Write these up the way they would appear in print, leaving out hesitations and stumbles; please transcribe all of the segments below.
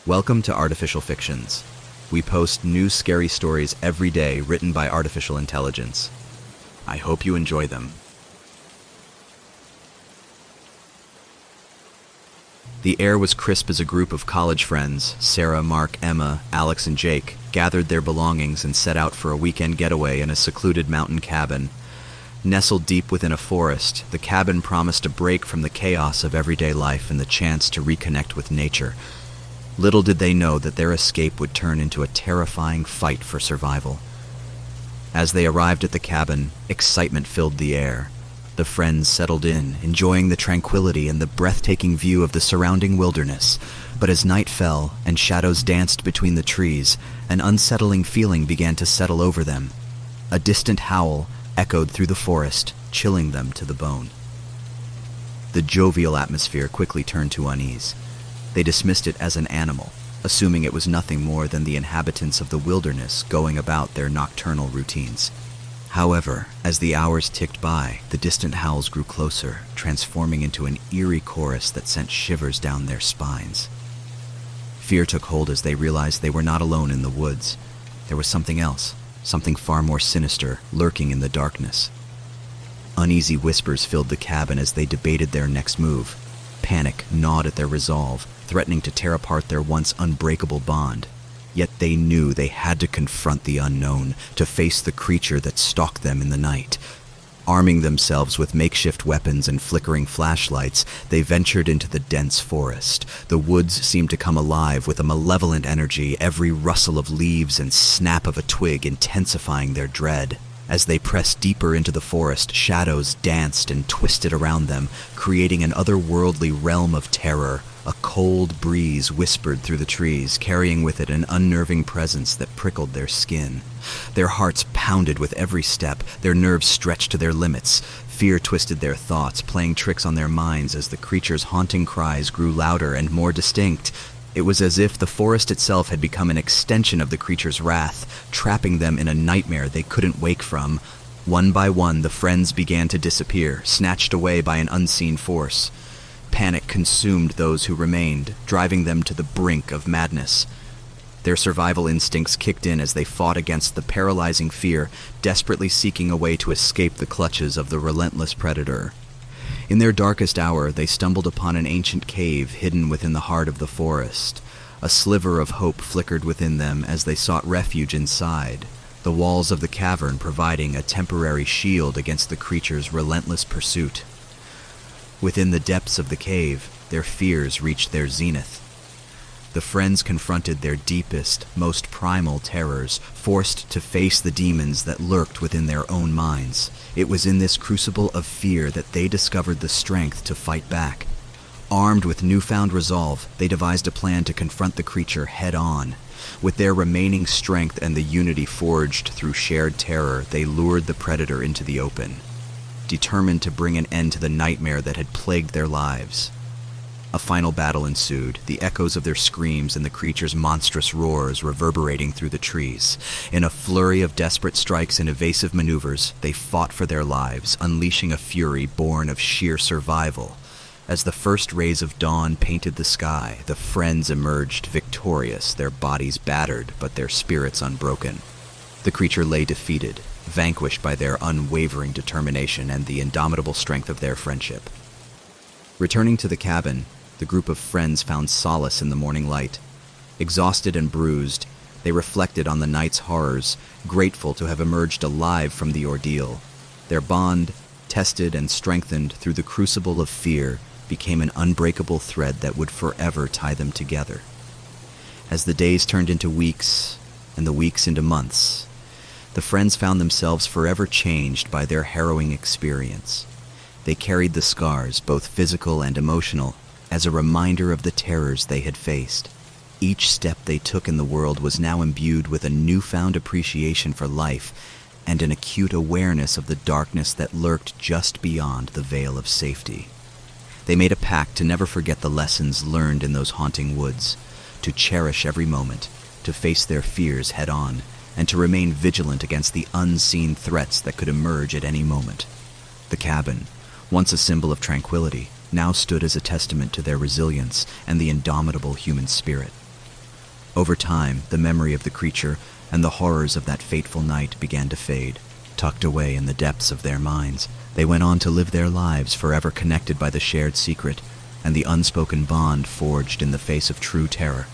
Welcome to Artificial Fictions. We post new scary stories every day written by artificial intelligence. I hope you enjoy them. The air was crisp as a group of college friends, Sarah, Mark, Emma, Alex, and Jake, gathered their belongings and set out for a weekend getaway in a secluded mountain cabin. Nestled deep within a forest, the cabin promised a break from the chaos of everyday life and the chance to reconnect with nature. Little did they know that their escape would turn into a terrifying fight for survival. As they arrived at the cabin, excitement filled the air. The friends settled in, enjoying the tranquility and the breathtaking view of the surrounding wilderness. But as night fell and shadows danced between the trees, an unsettling feeling began to settle over them. A distant howl echoed through the forest, chilling them to the bone. The jovial atmosphere quickly turned to unease. They dismissed it as an animal, assuming it was nothing more than the inhabitants of the wilderness going about their nocturnal routines. However, as the hours ticked by, the distant howls grew closer, transforming into an eerie chorus that sent shivers down their spines. Fear took hold as they realized they were not alone in the woods. There was something else, something far more sinister, lurking in the darkness. Uneasy whispers filled the cabin as they debated their next move. Panic gnawed at their resolve, threatening to tear apart their once unbreakable bond. Yet they knew they had to confront the unknown, to face the creature that stalked them in the night. Arming themselves with makeshift weapons and flickering flashlights, they ventured into the dense forest. The woods seemed to come alive with a malevolent energy, every rustle of leaves and snap of a twig intensifying their dread. As they pressed deeper into the forest, shadows danced and twisted around them, creating an otherworldly realm of terror. A cold breeze whispered through the trees, carrying with it an unnerving presence that prickled their skin. Their hearts pounded with every step, their nerves stretched to their limits. Fear twisted their thoughts, playing tricks on their minds as the creature's haunting cries grew louder and more distinct. It was as if the forest itself had become an extension of the creature's wrath, trapping them in a nightmare they couldn't wake from. One by one, the friends began to disappear, snatched away by an unseen force. Panic consumed those who remained, driving them to the brink of madness. Their survival instincts kicked in as they fought against the paralyzing fear, desperately seeking a way to escape the clutches of the relentless predator. In their darkest hour, they stumbled upon an ancient cave hidden within the heart of the forest. A sliver of hope flickered within them as they sought refuge inside, the walls of the cavern providing a temporary shield against the creature's relentless pursuit. Within the depths of the cave, their fears reached their zenith. The friends confronted their deepest, most primal terrors, forced to face the demons that lurked within their own minds. It was in this crucible of fear that they discovered the strength to fight back. Armed with newfound resolve, they devised a plan to confront the creature head-on. With their remaining strength and the unity forged through shared terror, they lured the predator into the open, determined to bring an end to the nightmare that had plagued their lives. A final battle ensued, the echoes of their screams and the creature's monstrous roars reverberating through the trees. In a flurry of desperate strikes and evasive maneuvers, they fought for their lives, unleashing a fury born of sheer survival. As the first rays of dawn painted the sky, the friends emerged victorious, their bodies battered but their spirits unbroken. The creature lay defeated, vanquished by their unwavering determination and the indomitable strength of their friendship. Returning to the cabin, the group of friends found solace in the morning light. Exhausted and bruised, they reflected on the night's horrors, grateful to have emerged alive from the ordeal. Their bond, tested and strengthened through the crucible of fear, became an unbreakable thread that would forever tie them together. As the days turned into weeks, and the weeks into months, the friends found themselves forever changed by their harrowing experience. They carried the scars, both physical and emotional, as a reminder of the terrors they had faced. Each step they took in the world was now imbued with a newfound appreciation for life and an acute awareness of the darkness that lurked just beyond the veil of safety. They made a pact to never forget the lessons learned in those haunting woods, to cherish every moment, to face their fears head-on, and to remain vigilant against the unseen threats that could emerge at any moment. The cabin, once a symbol of tranquility, now stood as a testament to their resilience and the indomitable human spirit. Over time, the memory of the creature and the horrors of that fateful night began to fade. Tucked away in the depths of their minds, they went on to live their lives forever connected by the shared secret and the unspoken bond forged in the face of true terror.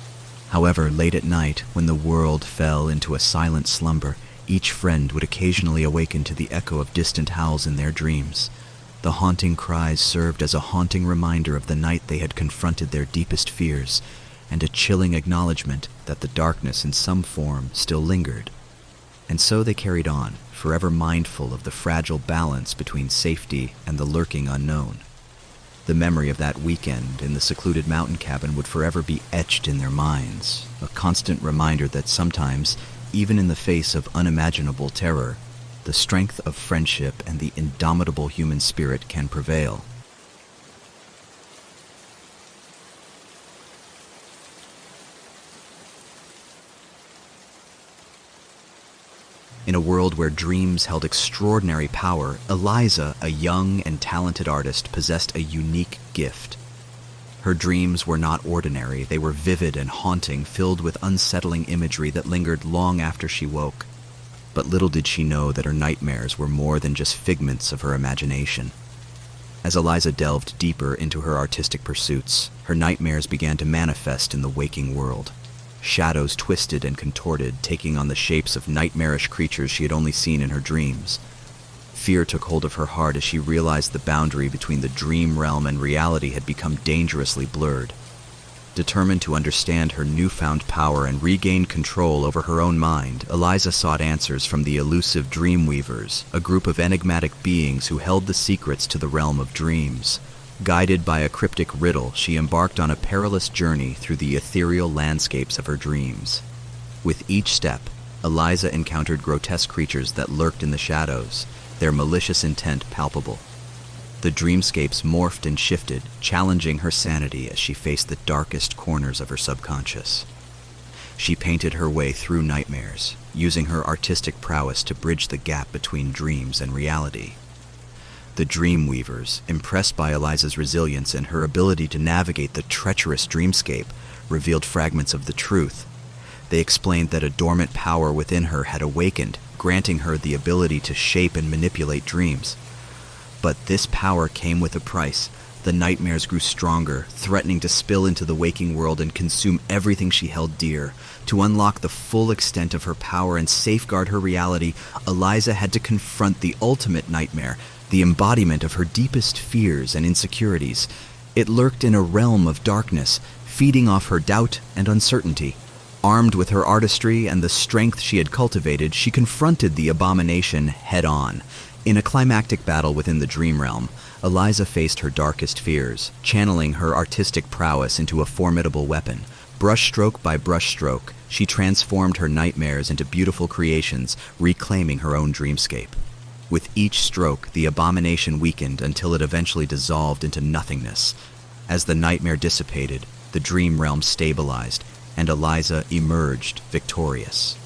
However, late at night, when the world fell into a silent slumber, each friend would occasionally awaken to the echo of distant howls in their dreams. The haunting cries served as a haunting reminder of the night they had confronted their deepest fears, and a chilling acknowledgement that the darkness in some form still lingered. And so they carried on, forever mindful of the fragile balance between safety and the lurking unknown. The memory of that weekend in the secluded mountain cabin would forever be etched in their minds, a constant reminder that sometimes, even in the face of unimaginable terror, the strength of friendship and the indomitable human spirit can prevail. In a world where dreams held extraordinary power, Eliza, a young and talented artist, possessed a unique gift. Her dreams were not ordinary. They were vivid and haunting, filled with unsettling imagery that lingered long after she woke. But little did she know that her nightmares were more than just figments of her imagination. As Eliza delved deeper into her artistic pursuits, her nightmares began to manifest in the waking world. Shadows twisted and contorted, taking on the shapes of nightmarish creatures she had only seen in her dreams. Fear took hold of her heart as she realized the boundary between the dream realm and reality had become dangerously blurred. Determined to understand her newfound power and regain control over her own mind, Eliza sought answers from the elusive dream weavers, a group of enigmatic beings who held the secrets to the realm of dreams. Guided by a cryptic riddle, she embarked on a perilous journey through the ethereal landscapes of her dreams. With each step, Eliza encountered grotesque creatures that lurked in the shadows, their malicious intent palpable. The dreamscapes morphed and shifted, challenging her sanity as she faced the darkest corners of her subconscious. She painted her way through nightmares, using her artistic prowess to bridge the gap between dreams and reality. The dream weavers, impressed by Eliza's resilience and her ability to navigate the treacherous dreamscape, revealed fragments of the truth. They explained that a dormant power within her had awakened, granting her the ability to shape and manipulate dreams. But this power came with a price. The nightmares grew stronger, threatening to spill into the waking world and consume everything she held dear. To unlock the full extent of her power and safeguard her reality, Eliza had to confront the ultimate nightmare, the embodiment of her deepest fears and insecurities. It lurked in a realm of darkness, feeding off her doubt and uncertainty. Armed with her artistry and the strength she had cultivated, she confronted the abomination head-on. In a climactic battle within the dream realm, Eliza faced her darkest fears, channeling her artistic prowess into a formidable weapon. Brushstroke by brushstroke, she transformed her nightmares into beautiful creations, reclaiming her own dreamscape. With each stroke, the abomination weakened until it eventually dissolved into nothingness. As the nightmare dissipated, the dream realm stabilized, and Eliza emerged victorious.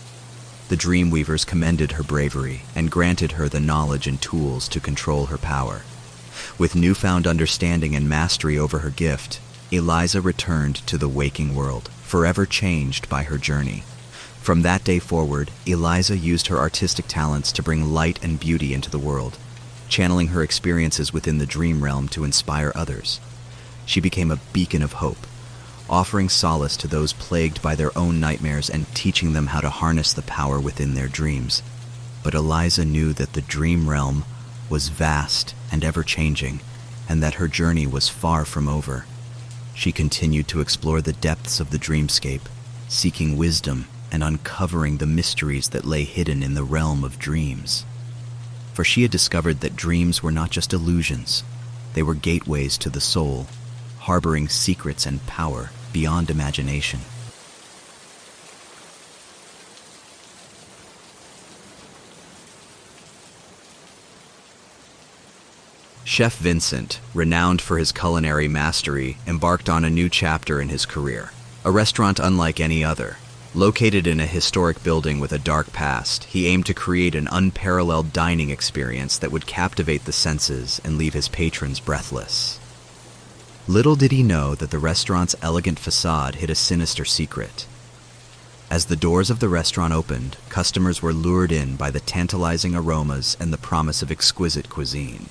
The Dreamweavers commended her bravery and granted her the knowledge and tools to control her power. With newfound understanding and mastery over her gift, Eliza returned to the waking world, forever changed by her journey. From that day forward, Eliza used her artistic talents to bring light and beauty into the world, channeling her experiences within the dream realm to inspire others. She became a beacon of hope, offering solace to those plagued by their own nightmares and teaching them how to harness the power within their dreams. But Eliza knew that the dream realm was vast and ever-changing, and that her journey was far from over. She continued to explore the depths of the dreamscape, seeking wisdom and uncovering the mysteries that lay hidden in the realm of dreams. For she had discovered that dreams were not just illusions, they were gateways to the soul, harboring secrets and power beyond imagination. Chef Vincent, renowned for his culinary mastery, embarked on a new chapter in his career. A restaurant unlike any other. Located in a historic building with a dark past, he aimed to create an unparalleled dining experience that would captivate the senses and leave his patrons breathless. Little did he know that the restaurant's elegant facade hid a sinister secret. As the doors of the restaurant opened, customers were lured in by the tantalizing aromas and the promise of exquisite cuisine.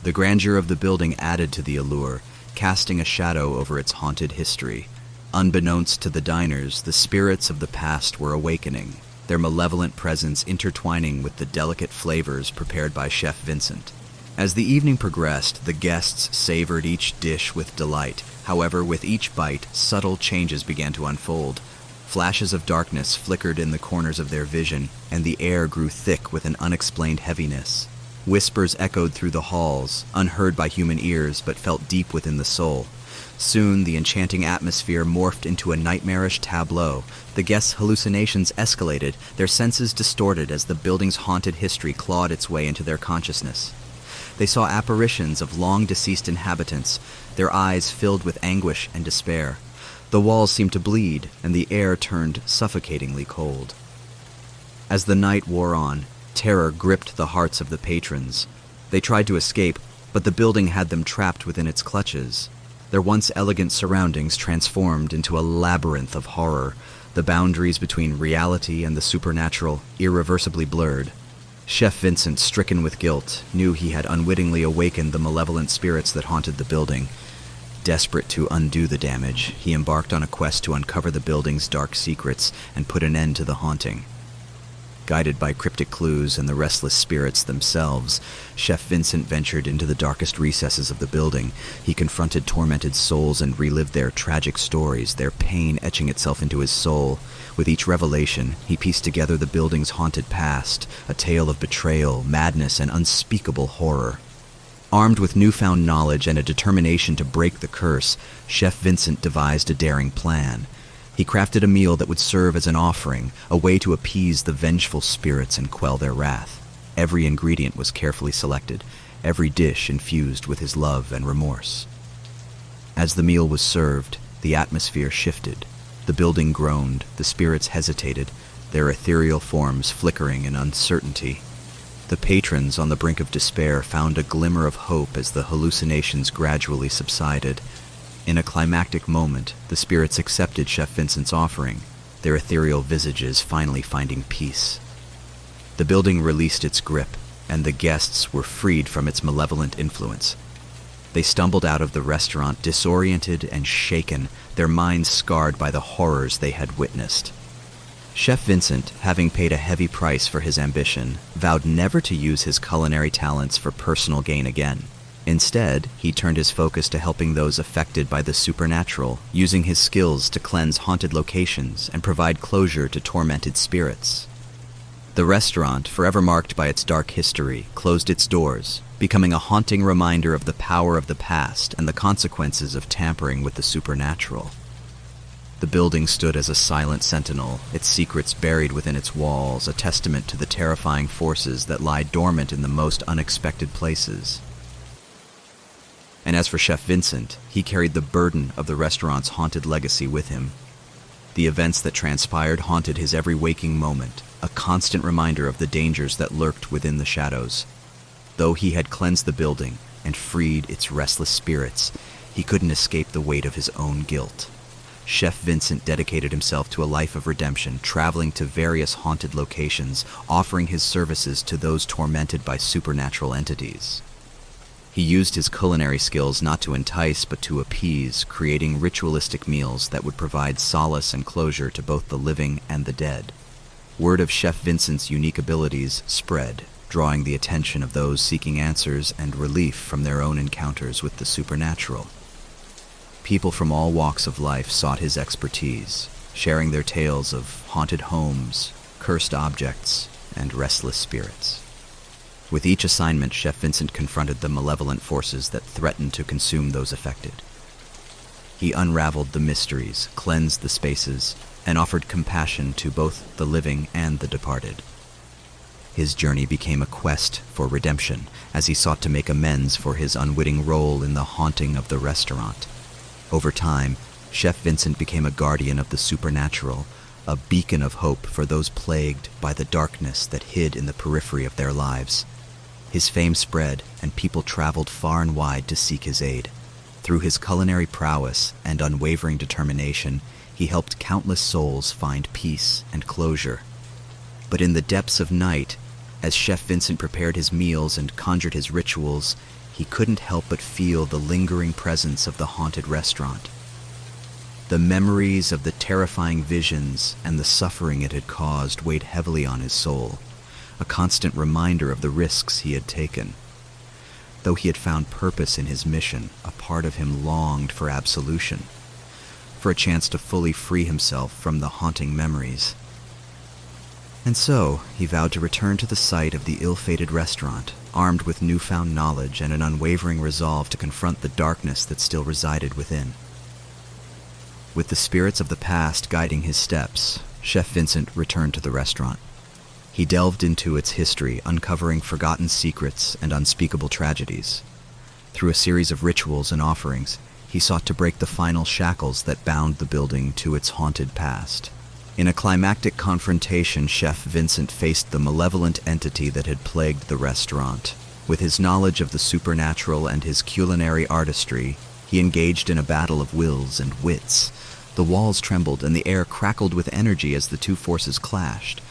The grandeur of the building added to the allure, casting a shadow over its haunted history. Unbeknownst to the diners, the spirits of the past were awakening, their malevolent presence intertwining with the delicate flavors prepared by Chef Vincent. As the evening progressed, the guests savored each dish with delight. However, with each bite, subtle changes began to unfold. Flashes of darkness flickered in the corners of their vision, and the air grew thick with an unexplained heaviness. Whispers echoed through the halls, unheard by human ears but felt deep within the soul. Soon, the enchanting atmosphere morphed into a nightmarish tableau. The guests' hallucinations escalated, their senses distorted as the building's haunted history clawed its way into their consciousness. They saw apparitions of long-deceased inhabitants, their eyes filled with anguish and despair. The walls seemed to bleed, and the air turned suffocatingly cold. As the night wore on, terror gripped the hearts of the patrons. They tried to escape, but the building had them trapped within its clutches. Their once elegant surroundings transformed into a labyrinth of horror, the boundaries between reality and the supernatural irreversibly blurred. Chef Vincent, stricken with guilt, knew he had unwittingly awakened the malevolent spirits that haunted the building. Desperate to undo the damage, he embarked on a quest to uncover the building's dark secrets and put an end to the haunting. Guided by cryptic clues and the restless spirits themselves, Chef Vincent ventured into the darkest recesses of the building. He confronted tormented souls and relived their tragic stories, their pain etching itself into his soul. With each revelation, he pieced together the building's haunted past, a tale of betrayal, madness, and unspeakable horror. Armed with newfound knowledge and a determination to break the curse, Chef Vincent devised a daring plan. He crafted a meal that would serve as an offering, a way to appease the vengeful spirits and quell their wrath. Every ingredient was carefully selected, every dish infused with his love and remorse. As the meal was served, the atmosphere shifted. The building groaned, the spirits hesitated, their ethereal forms flickering in uncertainty. The patrons on the brink of despair found a glimmer of hope as the hallucinations gradually subsided. In a climactic moment, the spirits accepted Chef Vincent's offering, their ethereal visages finally finding peace. The building released its grip, and the guests were freed from its malevolent influence. They stumbled out of the restaurant disoriented and shaken, their minds scarred by the horrors they had witnessed. Chef Vincent, having paid a heavy price for his ambition, vowed never to use his culinary talents for personal gain again. Instead, he turned his focus to helping those affected by the supernatural, using his skills to cleanse haunted locations and provide closure to tormented spirits. The restaurant, forever marked by its dark history, closed its doors, becoming a haunting reminder of the power of the past and the consequences of tampering with the supernatural. The building stood as a silent sentinel, its secrets buried within its walls, a testament to the terrifying forces that lie dormant in the most unexpected places. And as for Chef Vincent, he carried the burden of the restaurant's haunted legacy with him. The events that transpired haunted his every waking moment, a constant reminder of the dangers that lurked within the shadows. Though he had cleansed the building and freed its restless spirits, he couldn't escape the weight of his own guilt. Chef Vincent dedicated himself to a life of redemption, traveling to various haunted locations, offering his services to those tormented by supernatural entities. He used his culinary skills not to entice but to appease, creating ritualistic meals that would provide solace and closure to both the living and the dead. Word of Chef Vincent's unique abilities spread, drawing the attention of those seeking answers and relief from their own encounters with the supernatural. People from all walks of life sought his expertise, sharing their tales of haunted homes, cursed objects, and restless spirits. With each assignment, Chef Vincent confronted the malevolent forces that threatened to consume those affected. He unraveled the mysteries, cleansed the spaces, and offered compassion to both the living and the departed. His journey became a quest for redemption, as he sought to make amends for his unwitting role in the haunting of the restaurant. Over time, Chef Vincent became a guardian of the supernatural, a beacon of hope for those plagued by the darkness that hid in the periphery of their lives. His fame spread, and people traveled far and wide to seek his aid. Through his culinary prowess and unwavering determination, he helped countless souls find peace and closure. But in the depths of night, as Chef Vincent prepared his meals and conjured his rituals, he couldn't help but feel the lingering presence of the haunted restaurant. The memories of the terrifying visions and the suffering it had caused weighed heavily on his soul, a constant reminder of the risks he had taken. Though he had found purpose in his mission, a part of him longed for absolution, for a chance to fully free himself from the haunting memories. And so, he vowed to return to the site of the ill-fated restaurant, armed with newfound knowledge and an unwavering resolve to confront the darkness that still resided within. With the spirits of the past guiding his steps, Chef Vincent returned to the restaurant. He delved into its history, uncovering forgotten secrets and unspeakable tragedies. Through a series of rituals and offerings, he sought to break the final shackles that bound the building to its haunted past. In a climactic confrontation, Chef Vincent faced the malevolent entity that had plagued the restaurant. With his knowledge of the supernatural and his culinary artistry, he engaged in a battle of wills and wits. The walls trembled and the air crackled with energy as the two forces clashed.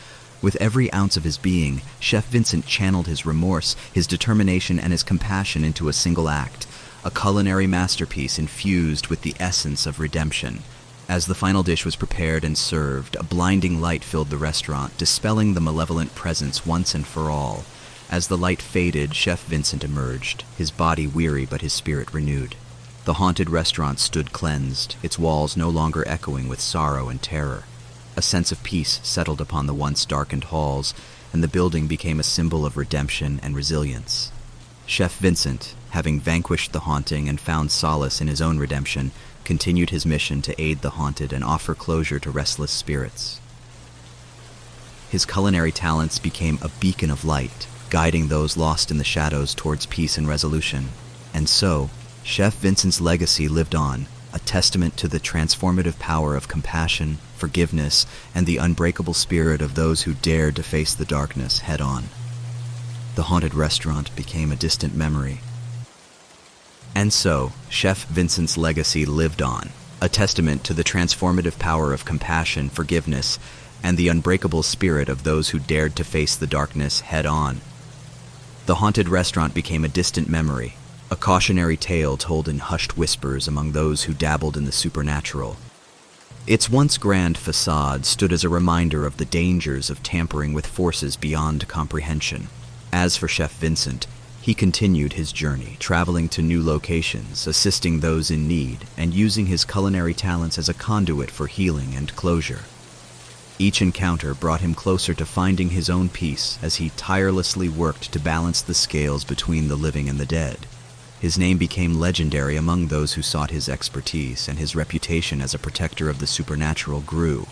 With every ounce of his being, Chef Vincent channeled his remorse, his determination, and his compassion into a single act, a culinary masterpiece infused with the essence of redemption. As the final dish was prepared and served, a blinding light filled the restaurant, dispelling the malevolent presence once and for all. As the light faded, Chef Vincent emerged, his body weary but his spirit renewed. The haunted restaurant stood cleansed, its walls no longer echoing with sorrow and terror. A sense of peace settled upon the once darkened halls, and the building became a symbol of redemption and resilience. Chef Vincent, having vanquished the haunting and found solace in his own redemption, continued his mission to aid the haunted and offer closure to restless spirits. His culinary talents became a beacon of light, guiding those lost in the shadows towards peace and resolution. And so, Chef Vincent's legacy lived on, a testament to the transformative power of compassion, forgiveness, and the unbreakable spirit of those who dared to face the darkness head-on. The haunted restaurant became a distant memory. And so, Chef Vincent's legacy lived on, a testament to the transformative power of compassion, forgiveness, and the unbreakable spirit of those who dared to face the darkness head-on. The haunted restaurant became a distant memory, a cautionary tale told in hushed whispers among those who dabbled in the supernatural. Its once grand facade stood as a reminder of the dangers of tampering with forces beyond comprehension. As for Chef Vincent, he continued his journey, traveling to new locations, assisting those in need, and using his culinary talents as a conduit for healing and closure. Each encounter brought him closer to finding his own peace as he tirelessly worked to balance the scales between the living and the dead. His name became legendary among those who sought his expertise, and his reputation as a protector of the supernatural grew.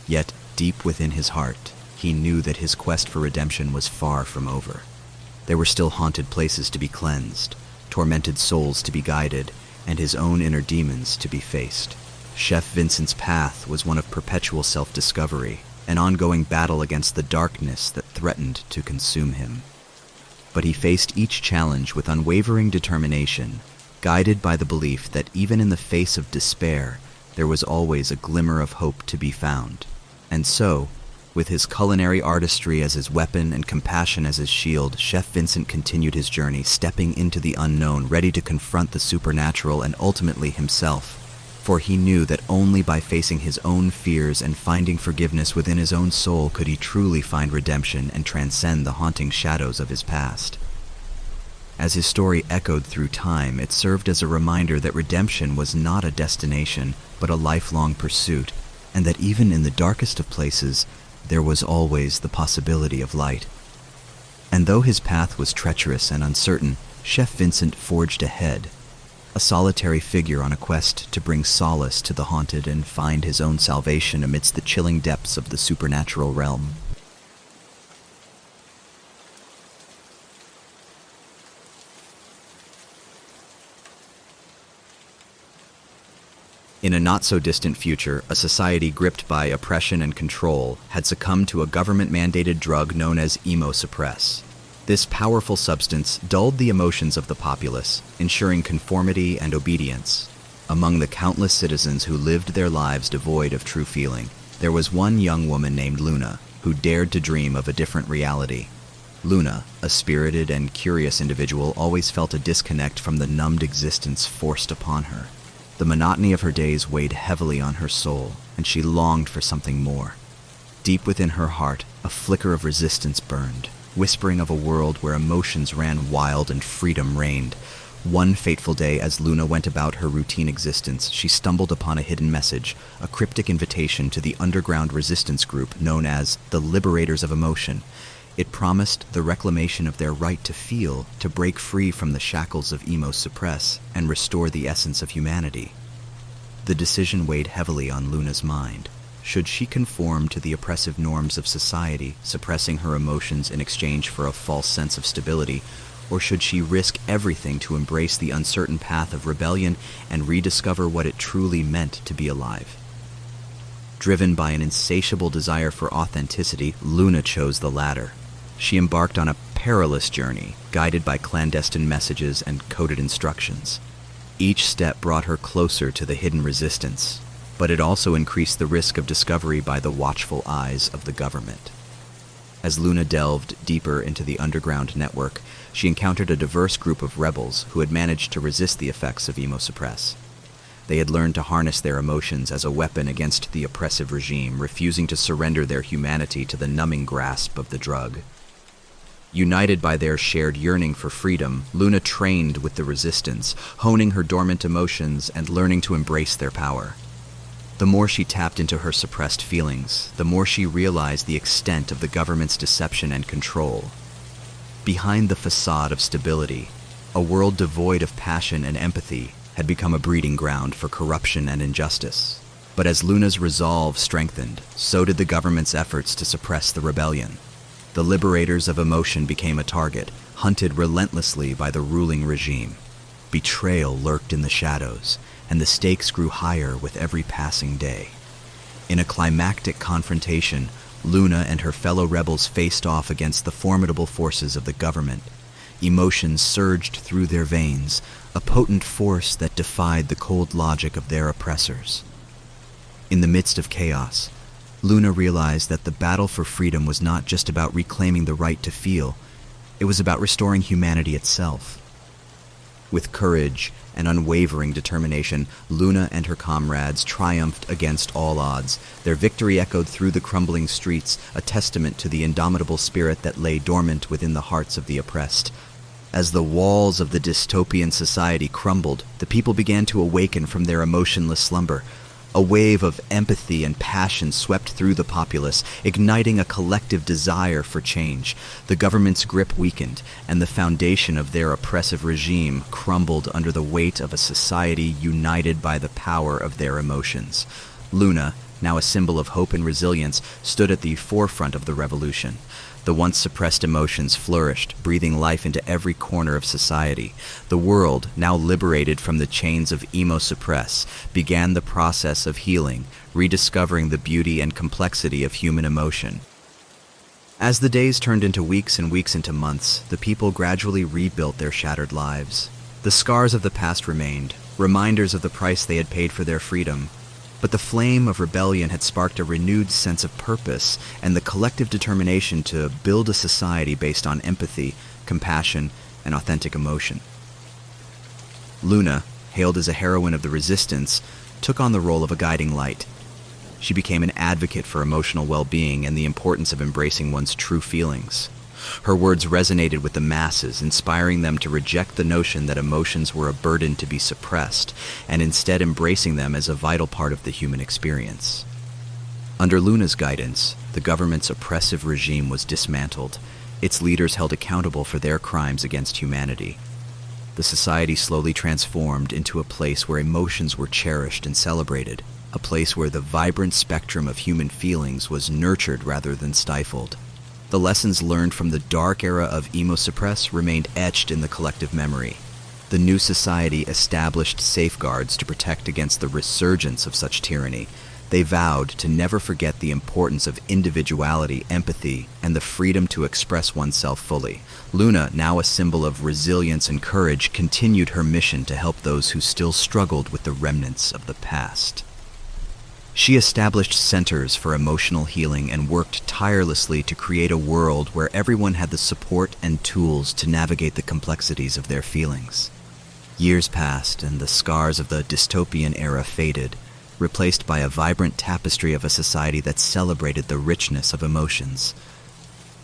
Yet, deep within his heart, he knew that his quest for redemption was far from over. There were still haunted places to be cleansed, tormented souls to be guided, and his own inner demons to be faced. Chef Vincent's path was one of perpetual self-discovery, an ongoing battle against the darkness that threatened to consume him. But he faced each challenge with unwavering determination, guided by the belief that even in the face of despair, there was always a glimmer of hope to be found. And so, with his culinary artistry as his weapon and compassion as his shield, Chef Vincent continued his journey, stepping into the unknown, ready to confront the supernatural and ultimately himself. For he knew that only by facing his own fears and finding forgiveness within his own soul could he truly find redemption and transcend the haunting shadows of his past. As his story echoed through time, it served as a reminder that redemption was not a destination, but a lifelong pursuit, and that even in the darkest of places, there was always the possibility of light. And though his path was treacherous and uncertain, Chef Vincent forged ahead, a solitary figure on a quest to bring solace to the haunted and find his own salvation amidst the chilling depths of the supernatural realm. In a not-so-distant future, a society gripped by oppression and control had succumbed to a government-mandated drug known as immunosuppress. This powerful substance dulled the emotions of the populace, ensuring conformity and obedience. Among the countless citizens who lived their lives devoid of true feeling, there was one young woman named Luna who dared to dream of a different reality. Luna, a spirited and curious individual, always felt a disconnect from the numbed existence forced upon her. The monotony of her days weighed heavily on her soul, and she longed for something more. Deep within her heart, a flicker of resistance burned, whispering of a world where emotions ran wild and freedom reigned. One fateful day, as Luna went about her routine existence, she stumbled upon a hidden message, a cryptic invitation to the underground resistance group known as the Liberators of Emotion. It promised the reclamation of their right to feel, to break free from the shackles of emo-suppress, and restore the essence of humanity. The decision weighed heavily on Luna's mind. Should she conform to the oppressive norms of society, suppressing her emotions in exchange for a false sense of stability, or should she risk everything to embrace the uncertain path of rebellion and rediscover what it truly meant to be alive? Driven by an insatiable desire for authenticity, Luna chose the latter. She embarked on a perilous journey, guided by clandestine messages and coded instructions. Each step brought her closer to the hidden resistance, but it also increased the risk of discovery by the watchful eyes of the government. As Luna delved deeper into the underground network, she encountered a diverse group of rebels who had managed to resist the effects of emo-suppress. They had learned to harness their emotions as a weapon against the oppressive regime, refusing to surrender their humanity to the numbing grasp of the drug. United by their shared yearning for freedom, Luna trained with the resistance, honing her dormant emotions and learning to embrace their power. The more she tapped into her suppressed feelings, the more she realized the extent of the government's deception and control. Behind the facade of stability, a world devoid of passion and empathy had become a breeding ground for corruption and injustice. But as Luna's resolve strengthened, so did the government's efforts to suppress the rebellion. The Liberators of Emotion became a target, hunted relentlessly by the ruling regime. Betrayal lurked in the shadows, and the stakes grew higher with every passing day. In a climactic confrontation, Luna and her fellow rebels faced off against the formidable forces of the government. Emotions surged through their veins, a potent force that defied the cold logic of their oppressors. In the midst of chaos, Luna realized that the battle for freedom was not just about reclaiming the right to feel, it was about restoring humanity itself. With courage and unwavering determination, Luna and her comrades triumphed against all odds. Their victory echoed through the crumbling streets, a testament to the indomitable spirit that lay dormant within the hearts of the oppressed. As the walls of the dystopian society crumbled, the people began to awaken from their emotionless slumber. A wave of empathy and passion swept through the populace, igniting a collective desire for change. The government's grip weakened, and the foundation of their oppressive regime crumbled under the weight of a society united by the power of their emotions. Luna, now a symbol of hope and resilience, stood at the forefront of the revolution. The once suppressed emotions flourished, breathing life into every corner of society. The world, now liberated from the chains of emo-suppress, began the process of healing, rediscovering the beauty and complexity of human emotion. As the days turned into weeks and weeks into months, the people gradually rebuilt their shattered lives. The scars of the past remained, reminders of the price they had paid for their freedom. But the flame of rebellion had sparked a renewed sense of purpose and the collective determination to build a society based on empathy, compassion, and authentic emotion. Luna, hailed as a heroine of the resistance, took on the role of a guiding light. She became an advocate for emotional well-being and the importance of embracing one's true feelings. Her words resonated with the masses, inspiring them to reject the notion that emotions were a burden to be suppressed, and instead embracing them as a vital part of the human experience. Under Luna's guidance, the government's oppressive regime was dismantled, its leaders held accountable for their crimes against humanity. The society slowly transformed into a place where emotions were cherished and celebrated, a place where the vibrant spectrum of human feelings was nurtured rather than stifled. The lessons learned from the dark era of emo-suppress remained etched in the collective memory. The new society established safeguards to protect against the resurgence of such tyranny, They vowed to never forget the importance of individuality, empathy, and the freedom to express oneself fully. Luna, now a symbol of resilience and courage, continued her mission to help those who still struggled with the remnants of the past. She established centers for emotional healing and worked tirelessly to create a world where everyone had the support and tools to navigate the complexities of their feelings. Years passed, and the scars of the dystopian era faded, replaced by a vibrant tapestry of a society that celebrated the richness of emotions.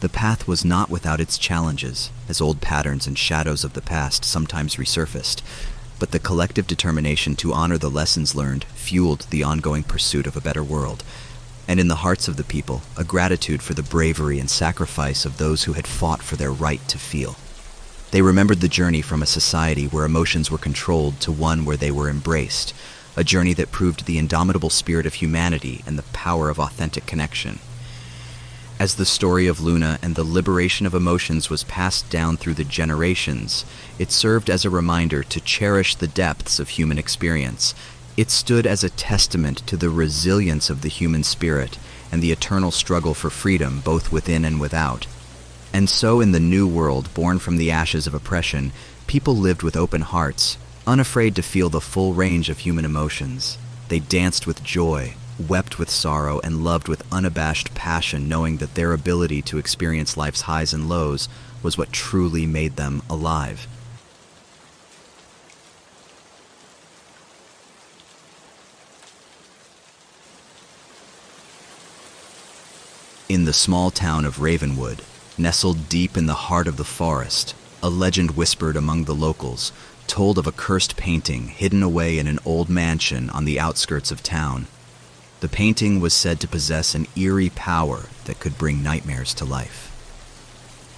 The path was not without its challenges, as old patterns and shadows of the past sometimes resurfaced, but the collective determination to honor the lessons learned fueled the ongoing pursuit of a better world, and in the hearts of the people, a gratitude for the bravery and sacrifice of those who had fought for their right to feel. They remembered the journey from a society where emotions were controlled to one where they were embraced, a journey that proved the indomitable spirit of humanity and the power of authentic connection. As the story of Luna and the liberation of emotions was passed down through the generations, it served as a reminder to cherish the depths of human experience. It stood as a testament to the resilience of the human spirit and the eternal struggle for freedom both within and without. And so in the new world, born from the ashes of oppression, people lived with open hearts, unafraid to feel the full range of human emotions. They danced with joy, wept with sorrow, and loved with unabashed passion, knowing that their ability to experience life's highs and lows was what truly made them alive. In the small town of Ravenwood, nestled deep in the heart of the forest, a legend whispered among the locals told of a cursed painting hidden away in an old mansion on the outskirts of town. The painting was said to possess an eerie power that could bring nightmares to life.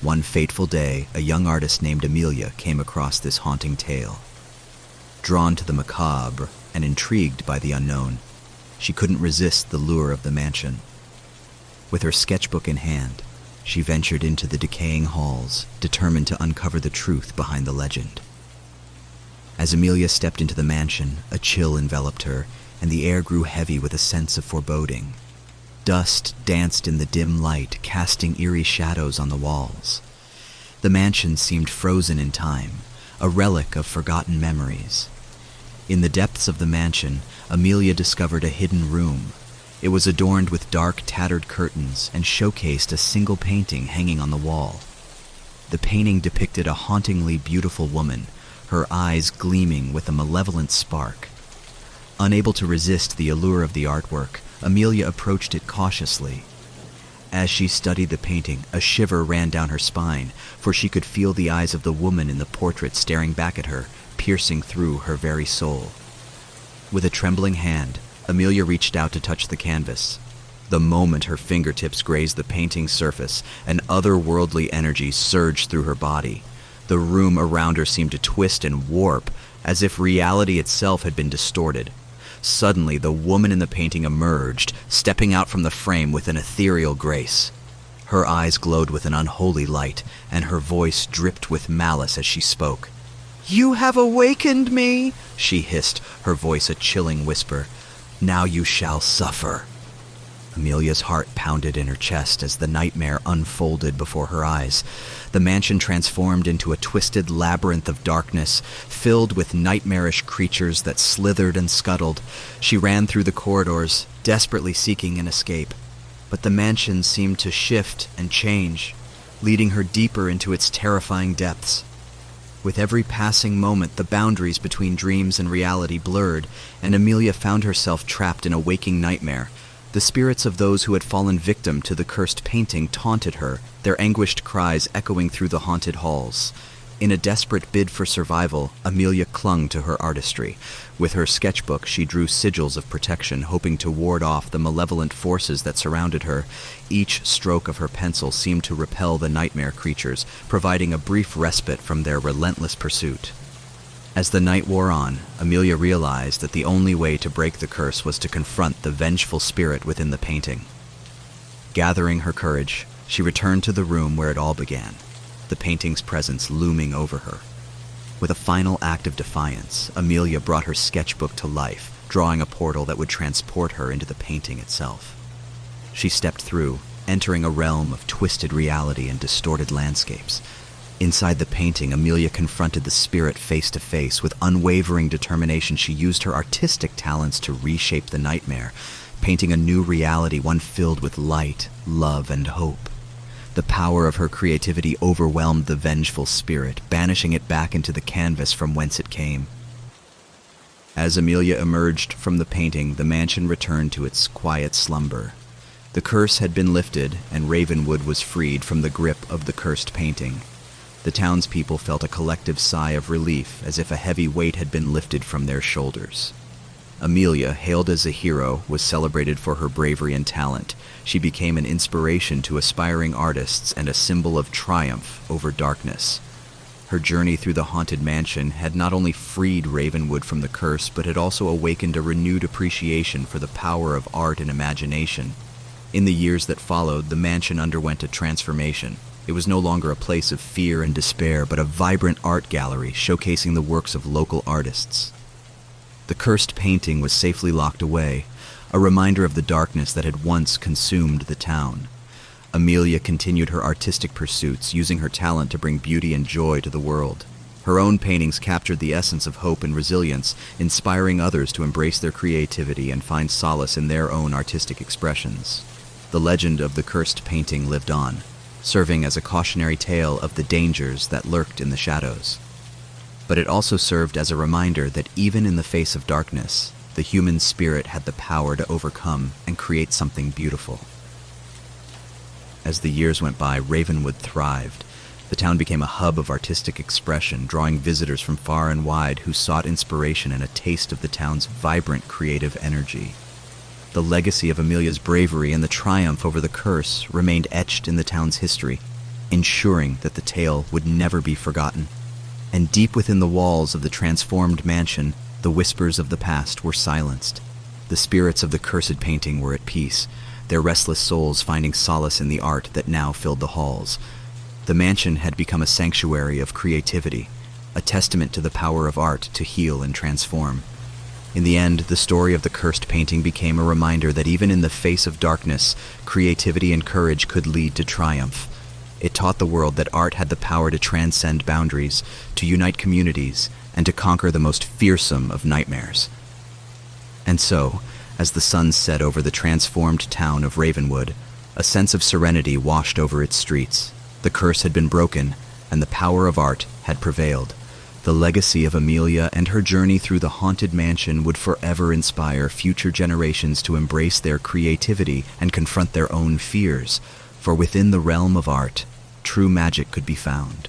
One fateful day, a young artist named Amelia came across this haunting tale. Drawn to the macabre and intrigued by the unknown, she couldn't resist the lure of the mansion. With her sketchbook in hand, she ventured into the decaying halls, determined to uncover the truth behind the legend. As Amelia stepped into the mansion, a chill enveloped her, and the air grew heavy with a sense of foreboding. Dust danced in the dim light, casting eerie shadows on the walls. The mansion seemed frozen in time, a relic of forgotten memories. In the depths of the mansion, Amelia discovered a hidden room. It was adorned with dark, tattered curtains and showcased a single painting hanging on the wall. The painting depicted a hauntingly beautiful woman, her eyes gleaming with a malevolent spark. Unable to resist the allure of the artwork, Amelia approached it cautiously. As she studied the painting, a shiver ran down her spine, for she could feel the eyes of the woman in the portrait staring back at her, piercing through her very soul. With a trembling hand, Amelia reached out to touch the canvas. The moment her fingertips grazed the painting's surface, an otherworldly energy surged through her body. The room around her seemed to twist and warp, as if reality itself had been distorted. Suddenly, the woman in the painting emerged, stepping out from the frame with an ethereal grace. Her eyes glowed with an unholy light, and her voice dripped with malice as she spoke. "You have awakened me," she hissed, her voice a chilling whisper. "Now you shall suffer." Amelia's heart pounded in her chest as the nightmare unfolded before her eyes. The mansion transformed into a twisted labyrinth of darkness, filled with nightmarish creatures that slithered and scuttled. She ran through the corridors, desperately seeking an escape. But the mansion seemed to shift and change, leading her deeper into its terrifying depths. With every passing moment, the boundaries between dreams and reality blurred, and Amelia found herself trapped in a waking nightmare. The spirits of those who had fallen victim to the cursed painting taunted her, their anguished cries echoing through the haunted halls. In a desperate bid for survival, Amelia clung to her artistry. With her sketchbook, she drew sigils of protection, hoping to ward off the malevolent forces that surrounded her. Each stroke of her pencil seemed to repel the nightmare creatures, providing a brief respite from their relentless pursuit. As the night wore on, Amelia realized that the only way to break the curse was to confront the vengeful spirit within the painting. Gathering her courage, she returned to the room where it all began, the painting's presence looming over her. With a final act of defiance, Amelia brought her sketchbook to life, drawing a portal that would transport her into the painting itself. She stepped through, entering a realm of twisted reality and distorted landscapes. Inside the painting, Amelia confronted the spirit face to face. With unwavering determination, she used her artistic talents to reshape the nightmare, painting a new reality, one filled with light, love, and hope. The power of her creativity overwhelmed the vengeful spirit, banishing it back into the canvas from whence it came. As Amelia emerged from the painting, the mansion returned to its quiet slumber. The curse had been lifted, and Ravenwood was freed from the grip of the cursed painting. The townspeople felt a collective sigh of relief, as if a heavy weight had been lifted from their shoulders. Amelia, hailed as a hero, was celebrated for her bravery and talent. She became an inspiration to aspiring artists and a symbol of triumph over darkness. Her journey through the haunted mansion had not only freed Ravenwood from the curse, but had also awakened a renewed appreciation for the power of art and imagination. In the years that followed, the mansion underwent a transformation. It was no longer a place of fear and despair, but a vibrant art gallery showcasing the works of local artists. The cursed painting was safely locked away, a reminder of the darkness that had once consumed the town. Amelia continued her artistic pursuits, using her talent to bring beauty and joy to the world. Her own paintings captured the essence of hope and resilience, inspiring others to embrace their creativity and find solace in their own artistic expressions. The legend of the cursed painting lived on, serving as a cautionary tale of the dangers that lurked in the shadows. But it also served as a reminder that even in the face of darkness, the human spirit had the power to overcome and create something beautiful. As the years went by, Ravenwood thrived. The town became a hub of artistic expression, drawing visitors from far and wide who sought inspiration and a taste of the town's vibrant creative energy. The legacy of Amelia's bravery and the triumph over the curse remained etched in the town's history, ensuring that the tale would never be forgotten. And deep within the walls of the transformed mansion, the whispers of the past were silenced. The spirits of the cursed painting were at peace, their restless souls finding solace in the art that now filled the halls. The mansion had become a sanctuary of creativity, a testament to the power of art to heal and transform. In the end, the story of the cursed painting became a reminder that even in the face of darkness, creativity and courage could lead to triumph. It taught the world that art had the power to transcend boundaries, to unite communities, and to conquer the most fearsome of nightmares. And so, as the sun set over the transformed town of Ravenwood, a sense of serenity washed over its streets. The curse had been broken, and the power of art had prevailed. The legacy of Amelia and her journey through the haunted mansion would forever inspire future generations to embrace their creativity and confront their own fears, for within the realm of art, true magic could be found.